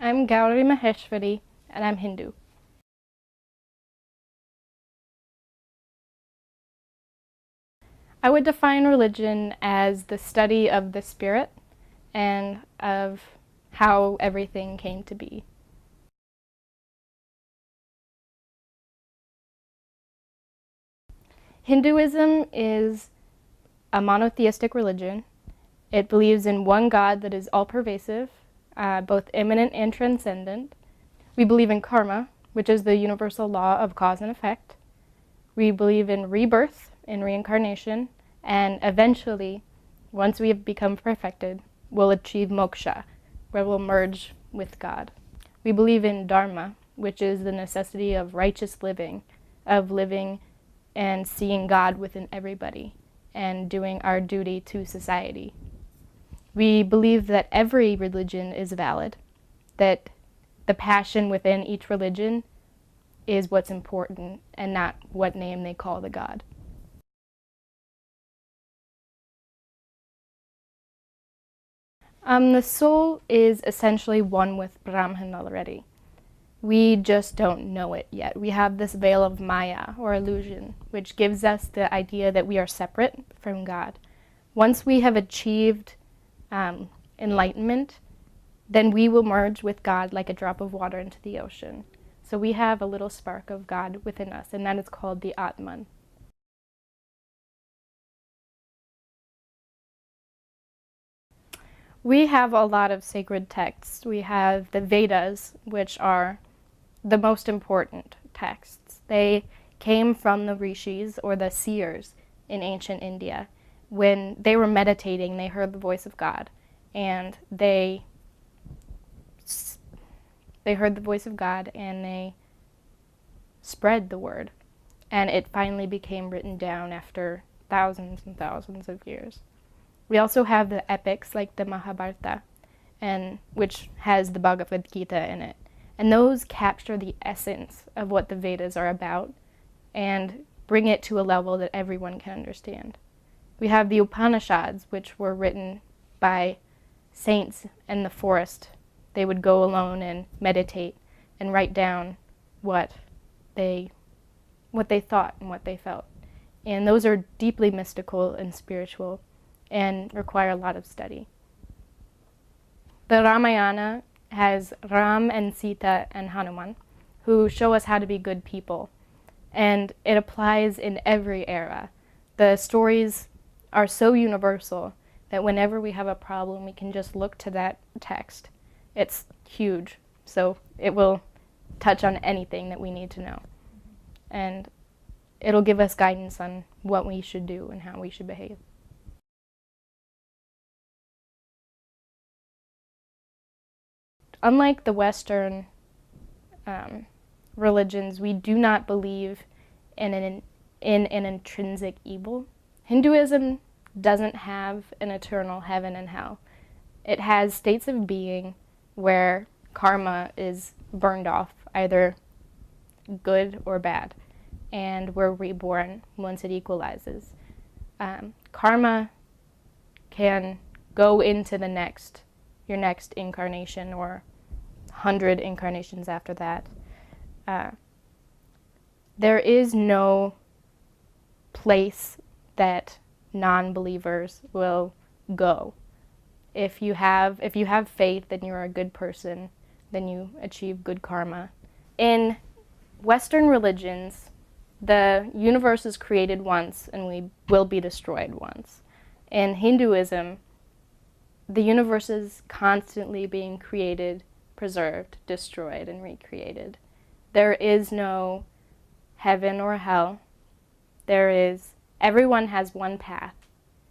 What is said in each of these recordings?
I'm Gauri Maheshwari, and I'm Hindu. I would define religion as the study of the spirit and of how everything came to be. Hinduism is a monotheistic religion. It believes in one God that is all-pervasive, both immanent and transcendent. We believe in karma, which is the universal law of cause and effect. We believe in rebirth, in reincarnation, and eventually, once we have become perfected, we'll achieve moksha, where we'll merge with God. We believe in dharma, which is the necessity of righteous living, of living and seeing God within everybody, and doing our duty to society. We believe that every religion is valid, that the passion within each religion is what's important and not what name they call the God. The soul is essentially one with Brahman already. We just don't know it yet. We have this veil of Maya, or illusion, which gives us the idea that we are separate from God. Once we have achieved enlightenment, then we will merge with God like a drop of water into the ocean. So we have a little spark of God within us, and that is called the Atman. We have a lot of sacred texts. We have the Vedas, which are the most important texts. They came from the rishis, or the seers, in ancient India. When they were meditating, they heard the voice of God, and they heard the voice of God, and they spread the word. And it finally became written down after thousands and thousands of years. We also have the epics like the Mahabharata, which has the Bhagavad Gita in it. And those capture the essence of what the Vedas are about and bring it to a level that everyone can understand. We have the Upanishads, which were written by saints in the forest. They would go alone and meditate and write down what they thought and what they felt. And those are deeply mystical and spiritual and require a lot of study. The Ramayana has Ram and Sita and Hanuman, who show us how to be good people. And it applies in every era. The stories are so universal that whenever we have a problem, we can just look to that text. It's huge, so it will touch on anything that we need to know. And it'll give us guidance on what we should do and how we should behave. Unlike the Western religions, we do not believe in an intrinsic evil. Hinduism doesn't have an eternal heaven and hell. It has states of being where karma is burned off, either good or bad, and we're reborn once it equalizes. Karma can go into your next incarnation, or 100 incarnations after that. There is no place that non-believers will go. If you have faith, then you're a good person, then you achieve good karma. In Western religions, the universe is created once and we will be destroyed once. In Hinduism, the universe is constantly being created, preserved, destroyed, and recreated. There is no heaven or hell. Everyone has one path,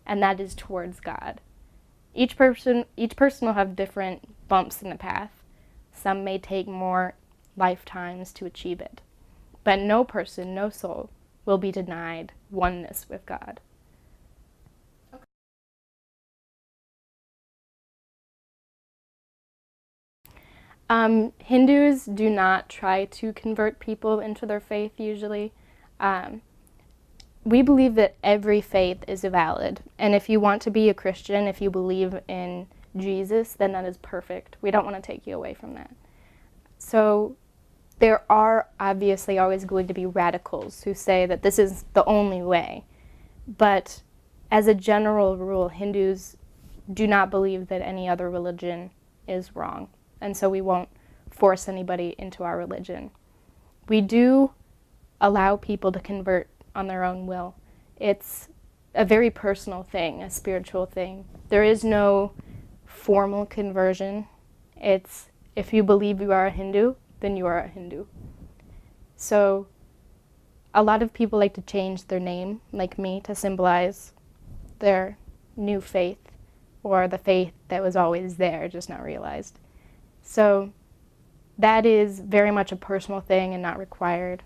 and that is towards God. Each person will have different bumps in the path. Some may take more lifetimes to achieve it. But no person, no soul, will be denied oneness with God. Hindus do not try to convert people into their faith usually. We believe that every faith is valid, and if you want to be a Christian, if you believe in Jesus, then that is perfect. We don't want to take you away from that. So there are obviously always going to be radicals who say that this is the only way. But as a general rule, Hindus do not believe that any other religion is wrong. And so we won't force anybody into our religion. We do allow people to convert on their own will. It's a very personal thing, a spiritual thing. There is no formal conversion. It's if you believe you are a Hindu, then you are a Hindu. So a lot of people like to change their name, like me, to symbolize their new faith or the faith that was always there, just not realized. So that is very much a personal thing and not required.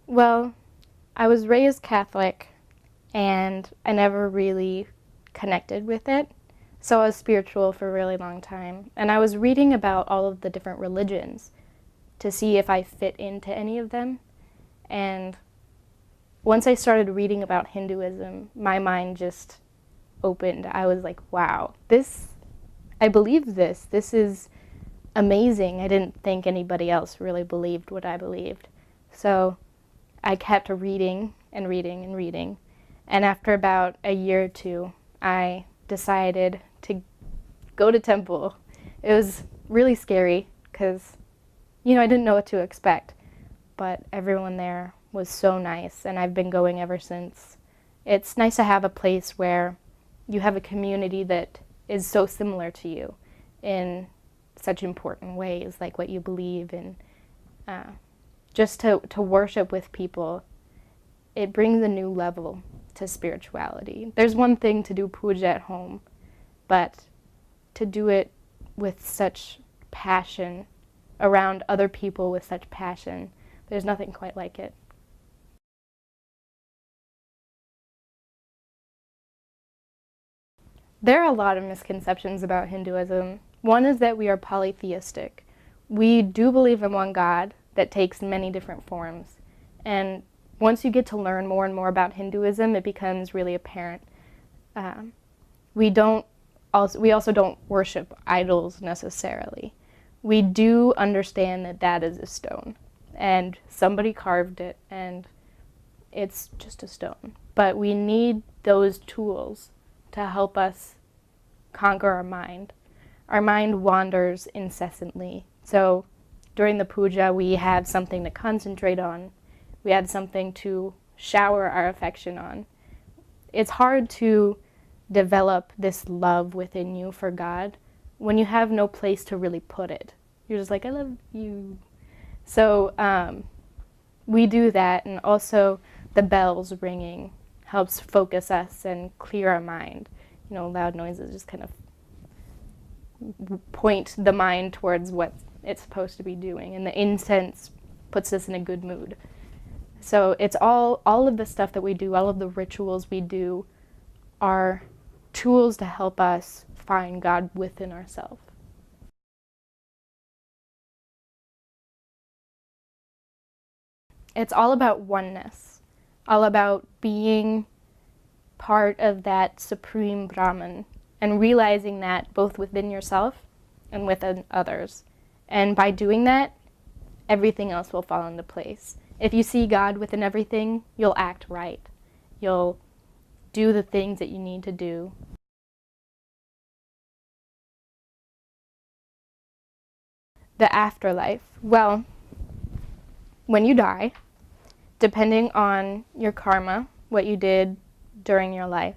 Well, I was raised Catholic and I never really connected with it. So I was spiritual for a really long time. And I was reading about all of the different religions to see if I fit into any of them. And once I started reading about Hinduism, my mind just opened. I was like, wow, I believe this. This is amazing. I didn't think anybody else really believed what I believed. So I kept reading and reading and reading. And after about a year or two, I decided to go to temple. It was really scary because, I didn't know what to expect. But everyone there was so nice, and I've been going ever since. It's nice to have a place where you have a community that is so similar to you in such important ways, like what you believe in. Just to worship with people, it brings a new level to spirituality. There's one thing to do puja at home, but to do it with such passion around other people with such passion, there's nothing quite like it. There are a lot of misconceptions about Hinduism. One is that we are polytheistic. We do believe in one God that takes many different forms. And once you get to learn more and more about Hinduism, it becomes really apparent. We also don't worship idols necessarily. We do understand that that is a stone, and somebody carved it, and it's just a stone. But we need those tools to help us conquer our mind. Our mind wanders incessantly. So during the puja, we have something to concentrate on. We have something to shower our affection on. It's hard to develop this love within you for God when you have no place to really put it. You're just like, I love you. So we do that, and also the bells ringing helps focus us and clear our mind. Loud noises just kind of point the mind towards what it's supposed to be doing, and the incense puts us in a good mood. So it's all of the stuff that we do, all of the rituals we do are tools to help us find God within ourselves. It's all about oneness, all about being part of that supreme Brahman and realizing that both within yourself and within others. And by doing that, everything else will fall into place. If you see God within everything, you'll act right. You'll do the things that you need to do. The afterlife. Well, when you die, depending on your karma, what you did during your life,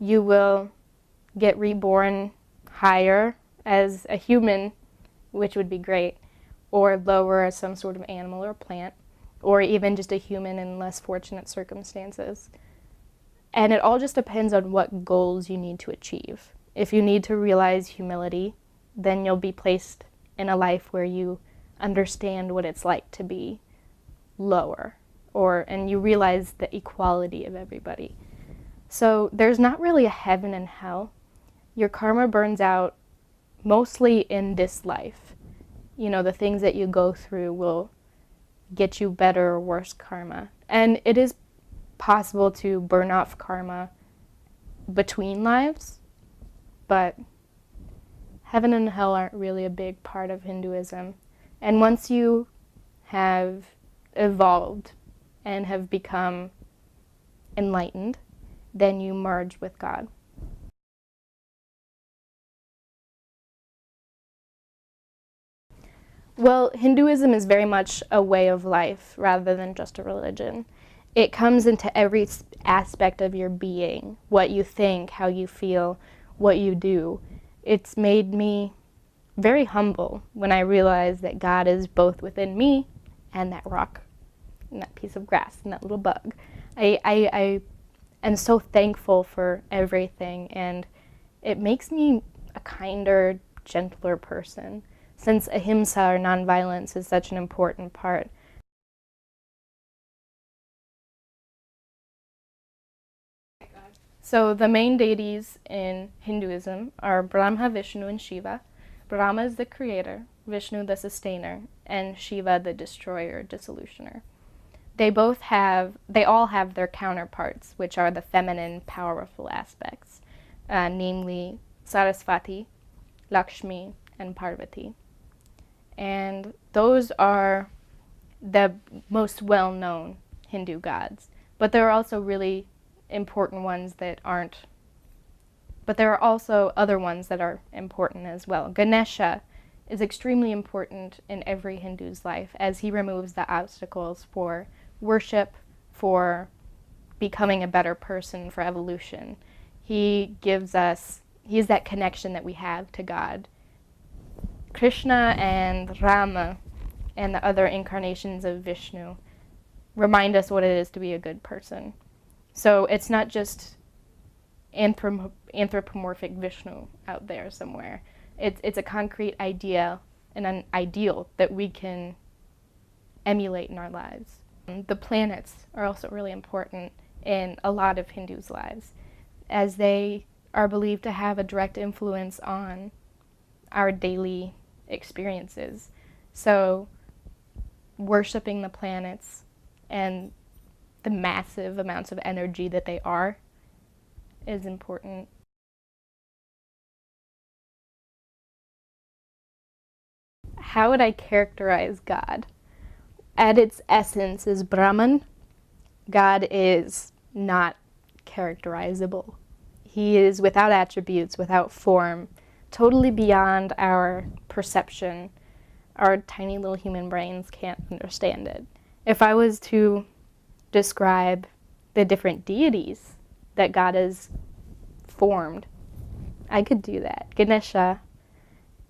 you will get reborn higher as a human, which would be great, or lower as some sort of animal or plant, or even just a human in less fortunate circumstances. And it all just depends on what goals you need to achieve. If you need to realize humility, then you'll be placed in a life where you understand what it's like to be lower, and you realize the equality of everybody. So there's not really a heaven and hell. Your karma burns out mostly in this life. The things that you go through will get you better or worse karma. And it is possible to burn off karma between lives, but heaven and hell aren't really a big part of Hinduism. And once you have evolved and have become enlightened, then you merge with God. Well, Hinduism is very much a way of life rather than just a religion. It comes into every aspect of your being, what you think, how you feel, what you do. It's made me very humble when I realize that God is both within me and that rock and that piece of grass and that little bug. I am so thankful for everything, and it makes me a kinder, gentler person, since ahimsa or nonviolence is such an important part. So the main deities in Hinduism are Brahma, Vishnu, and Shiva. Brahma is the creator, Vishnu the sustainer, and Shiva the destroyer, dissolutioner. They all have their counterparts, which are the feminine, powerful aspects, namely Saraswati, Lakshmi, and Parvati. And those are the most well-known Hindu gods. But there are also really important ones that aren't. But there are also other ones that are important as well. Ganesha is extremely important in every Hindu's life, as he removes the obstacles for worship, for becoming a better person, for evolution. He is that connection that we have to God. Krishna and Rama and the other incarnations of Vishnu remind us what it is to be a good person. So it's not just anthropomorphic Vishnu out there somewhere. It's a concrete idea and an ideal that we can emulate in our lives. The planets are also really important in a lot of Hindus' lives, as they are believed to have a direct influence on our daily experiences. So worshiping the planets and the massive amounts of energy that they are is important. How would I characterize God? At its essence is Brahman. God is not characterizable. He is without attributes, without form, totally beyond our perception. Our tiny little human brains can't understand it. If I was to describe the different deities that God has formed, I could do that. Ganesha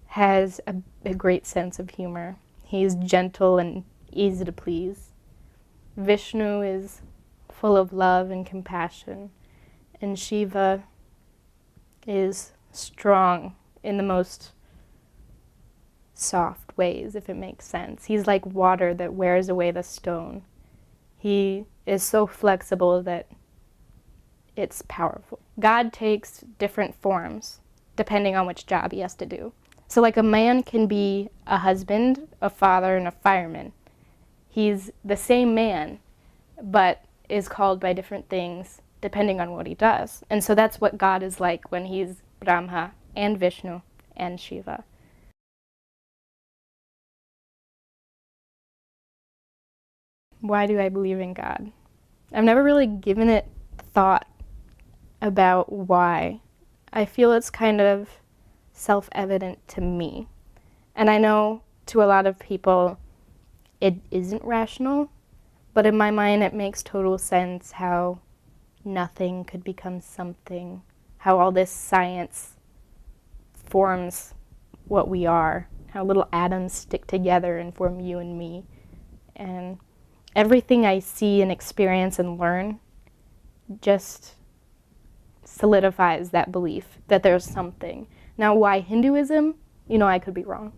has a great sense of humor. He's gentle and easy to please. Vishnu is full of love and compassion, and Shiva is strong in the most soft ways, if it makes sense. He's like water that wears away the stone. He is so flexible that it's powerful. God takes different forms depending on which job he has to do. So like a man can be a husband, a father, and a fireman. He's the same man, but is called by different things depending on what he does. And so that's what God is like when he's Brahma and Vishnu and Shiva. Why do I believe in God? I've never really given it thought about why. I feel it's kind of self-evident to me. And I know to a lot of people it isn't rational, but in my mind it makes total sense how nothing could become something, how all this science forms what we are, how little atoms stick together and form you and me. And everything I see and experience and learn just solidifies that belief that there's something. Now, why Hinduism? I could be wrong.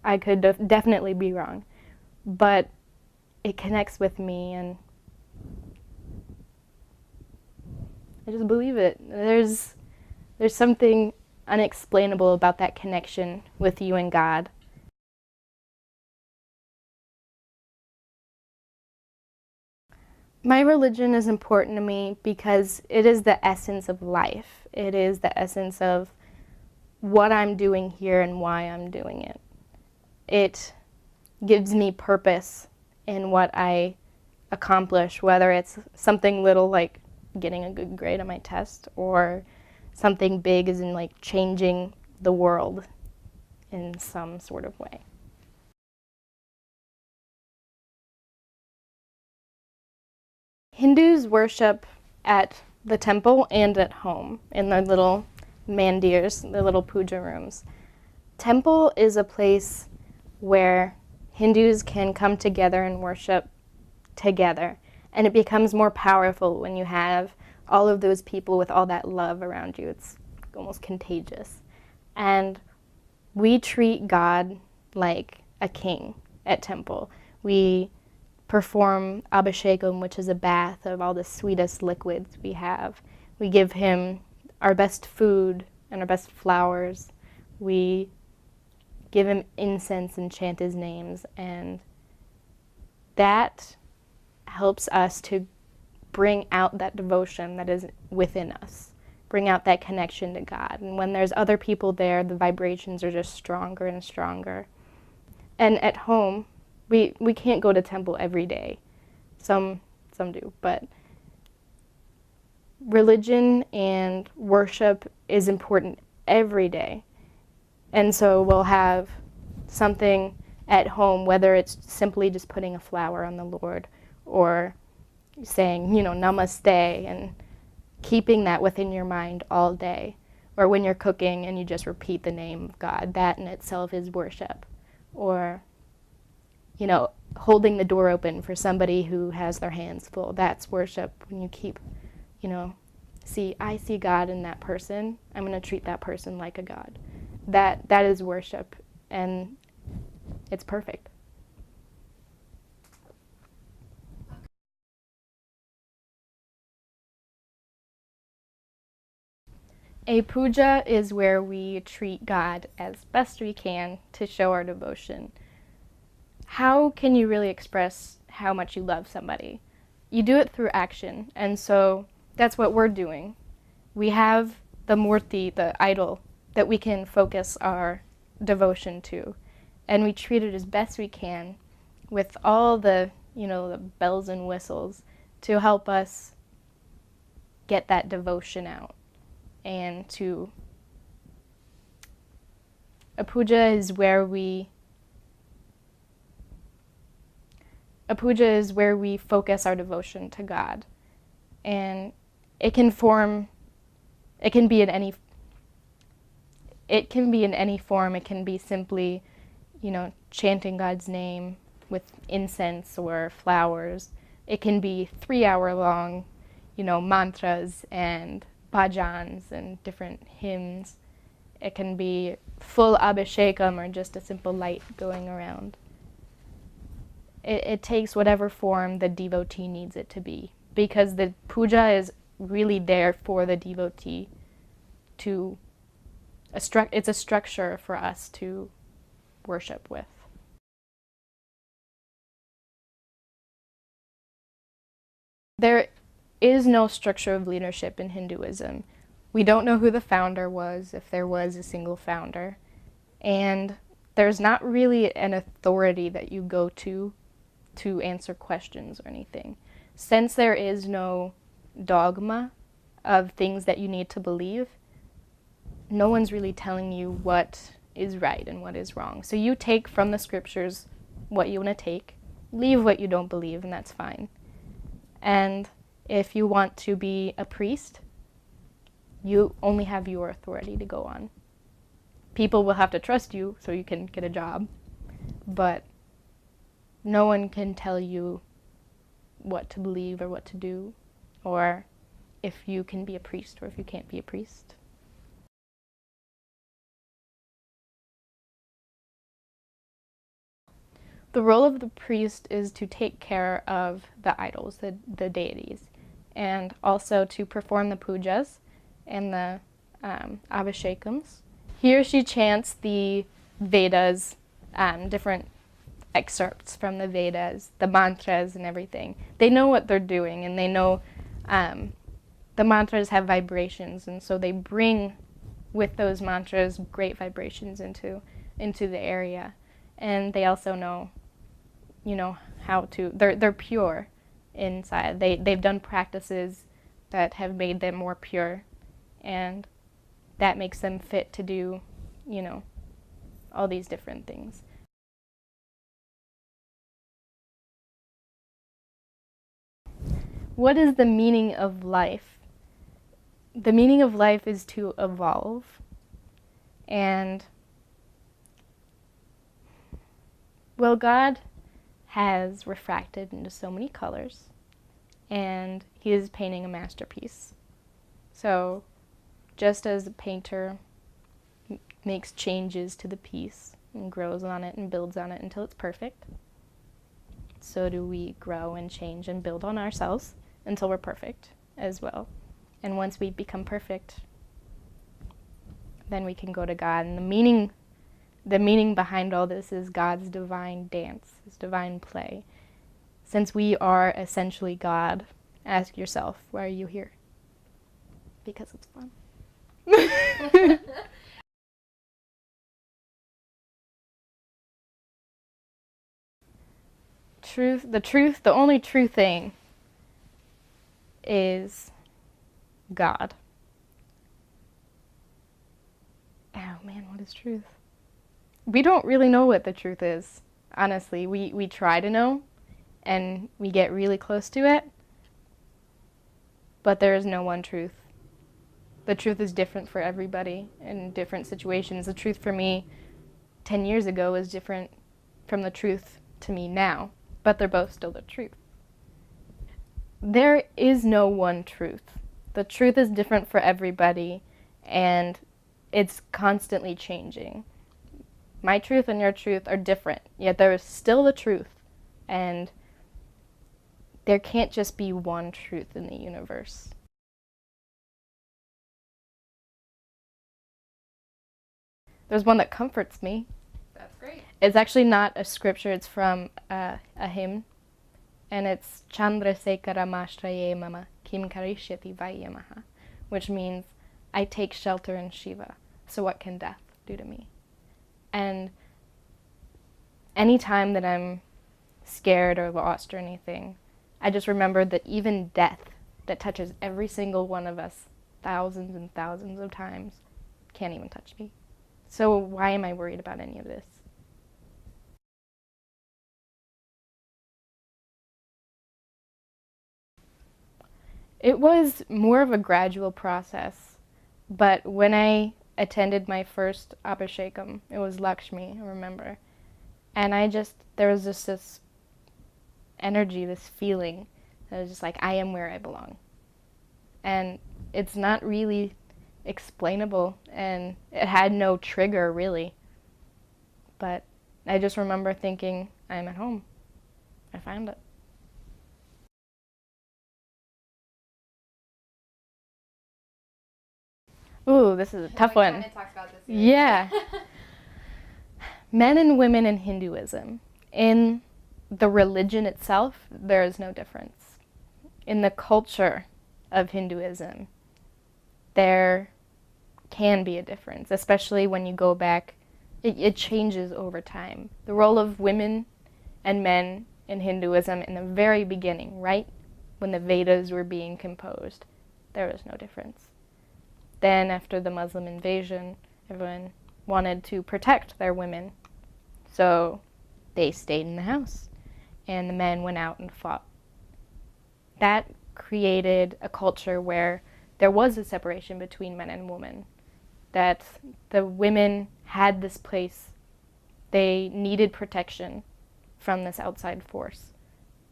I could definitely be wrong. But it connects with me, and I just believe it. There's something unexplainable about that connection with you and God. My religion is important to me because it is the essence of life. It is the essence of what I'm doing here and why I'm doing it. It gives me purpose in what I accomplish, whether it's something little like getting a good grade on my test or something big as in like changing the world in some sort of way. Hindus worship at the temple and at home in their little mandirs, their little puja rooms. Temple is a place where Hindus can come together and worship together. And it becomes more powerful when you have all of those people with all that love around you. It's almost contagious. And we treat God like a king at temple. We perform abhishekam, which is a bath of all the sweetest liquids we have. We give him our best food and our best flowers. We give him incense and chant his names, and that helps us to bring out that devotion that is within us, bring out that connection to God. And when there's other people there, the vibrations are just stronger and stronger. And at home, we can't go to temple every day. Some do, but religion and worship is important every day. And so we'll have something at home, whether it's simply just putting a flower on the Lord or saying, namaste, and keeping that within your mind all day. Or when you're cooking and you just repeat the name of God, that in itself is worship. Or, holding the door open for somebody who has their hands full, that's worship. When you keep, I see God in that person, I'm going to treat that person like a God. That is worship, and it's perfect. A puja is where we treat God as best we can to show our devotion. How can you really express how much you love somebody? You do it through action, and so that's what we're doing. We have the murti, the idol, that we can focus our devotion to, and we treat it as best we can with all the, the bells and whistles to help us get that devotion out. And a puja is where we focus our devotion to God. And it can be in any form. It can be simply, chanting God's name with incense or flowers. It can be 3-hour long, mantras and bhajans and different hymns. It can be full abhishekam or just a simple light going around. It takes whatever form the devotee needs it to be, because the puja is really there for the devotee to it's a structure for us to worship with. There is no structure of leadership in Hinduism. We don't know who the founder was, if there was a single founder, and there's not really an authority that you go to answer questions or anything. Since there is no dogma of things that you need to believe, no one's really telling you what is right and what is wrong. So you take from the scriptures what you want to take, leave what you don't believe, and that's fine. And if you want to be a priest, you only have your authority to go on. People will have to trust you so you can get a job, but no one can tell you what to believe or what to do, or if you can be a priest or if you can't be a priest. The role of the priest is to take care of the idols, the deities, and also to perform the pujas and the abhishekams. He or she chants the Vedas, different excerpts from the Vedas, the mantras and everything. They know what they're doing, and they know the mantras have vibrations, and so they bring with those mantras great vibrations into the area. And they also know, how to, they're pure inside. They've done practices that have made them more pure, and that makes them fit to do, all these different things. What is the meaning of life? The meaning of life is to evolve. And, well, God has refracted into so many colors, and he is painting a masterpiece. So, just as a painter makes changes to the piece and grows on it and builds on it until it's perfect, so do we grow and change and build on ourselves until we're perfect as well. And once we become perfect, then we can go to God. And the meaning behind all this is God's divine dance, his divine play. Since we are essentially God, ask yourself, why are you here? Because it's fun. The only true thing is God. Oh man, what is truth? We don't really know what the truth is, honestly. We try to know, and we get really close to it, but there is no one truth. The truth is different for everybody in different situations. The truth for me 10 years ago is different from the truth to me now, but they're both still the truth. There is no one truth. The truth is different for everybody, and it's constantly changing. My truth and your truth are different, yet there is still the truth, and there can't just be one truth in the universe. There's one that comforts me. That's great. It's actually not a scripture, it's from a hymn, and it's Chandrasekhara Mashtraye Mama Kim Karishyati Vayamaha, which means, I take shelter in Shiva, so what can death do to me? And any time that I'm scared or lost or anything, I just remember that even death, that touches every single one of us thousands and thousands of times, can't even touch me. So why am I worried about any of this? It was more of a gradual process, but when I attended my first Abhishekam, it was Lakshmi, I remember, and there was just this energy, this feeling, that was just like, I am where I belong. And it's not really explainable, and it had no trigger, really. But I just remember thinking, I'm at home. I found it. Ooh, this is a tough one. Kind of talked about this. Yeah. Men and women in Hinduism. In the religion itself, there is no difference. In the culture of Hinduism, there can be a difference, especially when you go back. It changes over time. The role of women and men in Hinduism in the very beginning, right when the Vedas were being composed, there was no difference. Then after the Muslim invasion, everyone wanted to protect their women, so they stayed in the house, and the men went out and fought. That created a culture where there was a separation between men and women, that the women had this place, they needed protection from this outside force,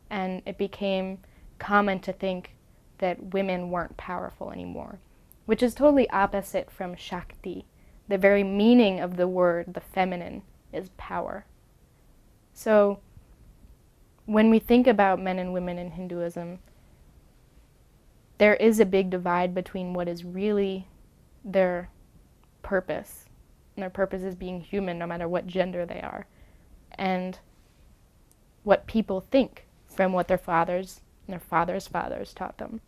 and it became common to think that women weren't powerful anymore, which is totally opposite from Shakti. The very meaning of the word, the feminine, is power. So when we think about men and women in Hinduism, there is a big divide between what is really their purpose, and their purpose is being human no matter what gender they are, and what people think from what their fathers and their fathers' fathers taught them.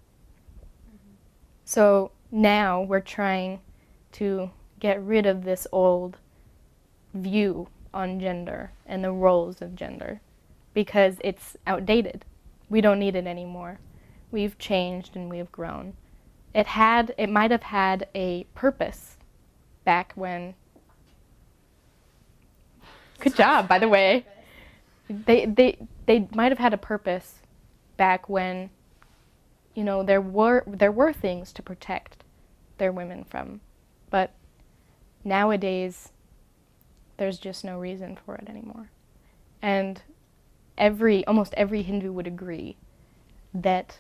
So now we're trying to get rid of this old view on gender and the roles of gender because it's outdated. We don't need it anymore. We've changed and we've grown. It might have had a purpose back when. Good job, by the way. They might have had a purpose back when, you know, there were things to protect their women from, but nowadays there's just no reason for it anymore. And almost every Hindu would agree that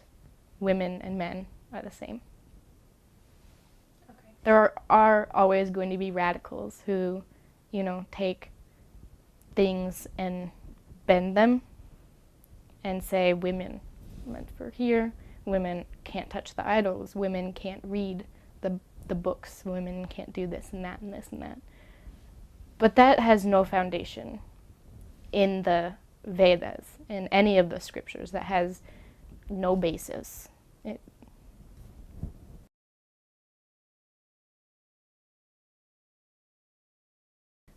women and men are the same. Okay. There are always going to be radicals who, you know, take things and bend them and say women meant for here, women can't touch the idols, women can't read the books, women can't do this and that and this and that. But that has no foundation in the Vedas, in any of the scriptures. That has no basis.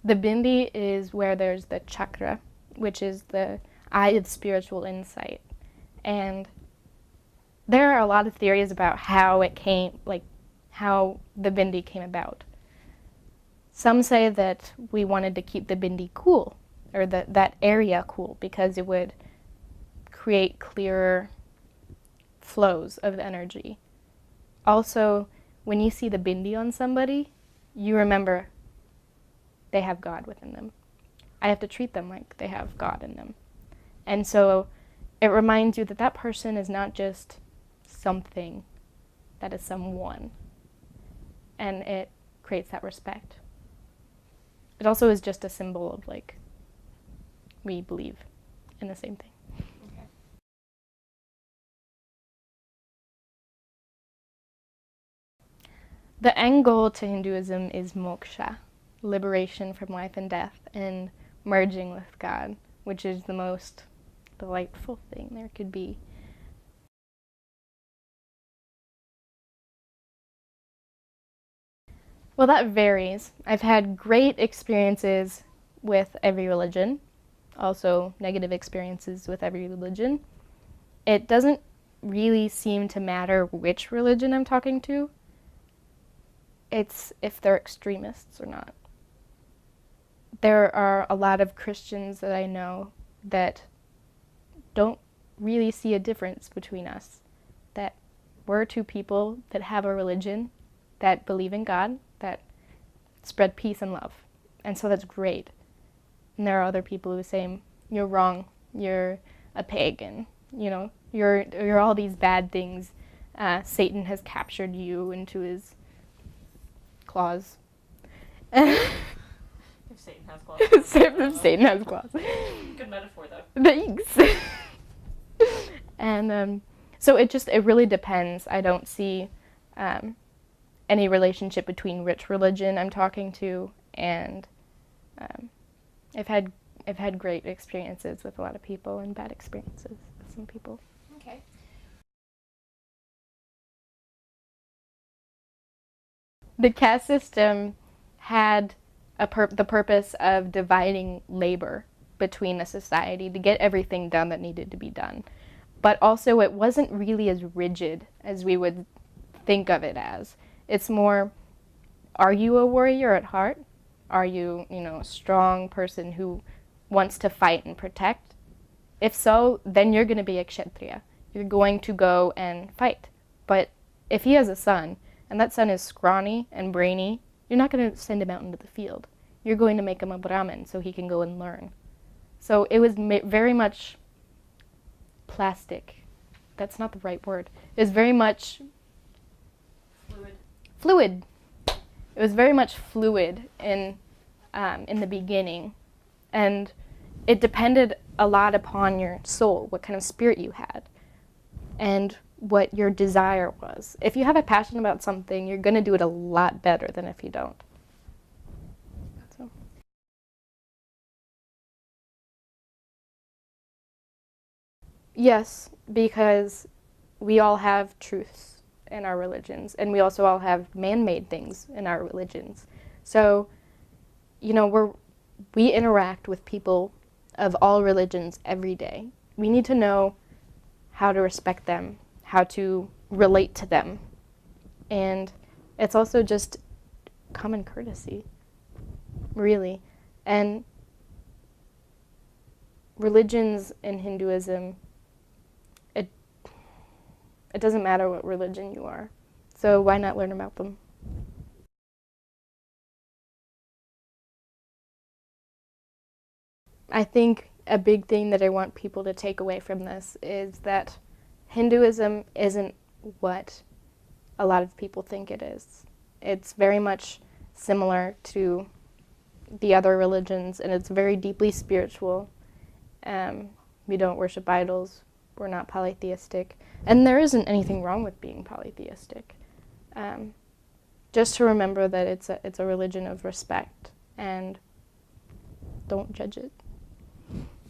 The bindi is where there's the chakra, which is the eye of spiritual insight. And there are a lot of theories about how it came, like how the bindi came about. Some say that we wanted to keep the bindi cool, or that area cool, because it would create clearer flows of energy. Also, when you see the bindi on somebody, you remember they have God within them. I have to treat them like they have God in them. And so it reminds you that that person is not just something, that is someone. And it creates that respect. It also is just a symbol of, like, we believe in the same thing. Okay. The end goal to Hinduism is moksha, liberation from life and death, and merging with God, which is the most delightful thing there could be. Well, that varies. I've had great experiences with every religion, also negative experiences with every religion. It doesn't really seem to matter which religion I'm talking to. It's if they're extremists or not. There are a lot of Christians that I know that don't really see a difference between us. That we're two people that have a religion, that believe in God, that spread peace and love. And so that's great. And there are other people who say, you're wrong, you're a pagan, you know, you're all these bad things. Satan has captured you into his claws. If Satan has claws. If Satan has claws. Good metaphor, though. Thanks. And so it really depends. I don't see any relationship between which religion I'm talking to, and I've had great experiences with a lot of people and bad experiences with some people. Okay. The caste system had the purpose of dividing labor between the society to get everything done that needed to be done. But also it wasn't really as rigid as we would think of it as. It's more, are you a warrior at heart? Are you, a strong person who wants to fight and protect? If so, then you're going to be a kshatriya. You're going to go and fight. But if he has a son, and that son is scrawny and brainy, you're not going to send him out into the field. You're going to make him a Brahmin so he can go and learn. So it was very much plastic. That's not the right word. It was very much fluid. It was very much fluid in the beginning, and it depended a lot upon your soul, what kind of spirit you had, and what your desire was. If you have a passion about something, you're going to do it a lot better than if you don't. Yes, because we all have truths in our religions, and we also all have man-made things in our religions. So, you know, we interact with people of all religions every day. We need to know how to respect them, how to relate to them. And it's also just common courtesy, really. And religions in Hinduism, it it doesn't matter what religion you are. So why not learn about them? I think a big thing that I want people to take away from this is that Hinduism isn't what a lot of people think it is. It's very much similar to the other religions, and it's very deeply spiritual. We don't worship idols. We're not polytheistic. And there isn't anything wrong with being polytheistic. Um, just to remember that it's a religion of respect, and don't judge it.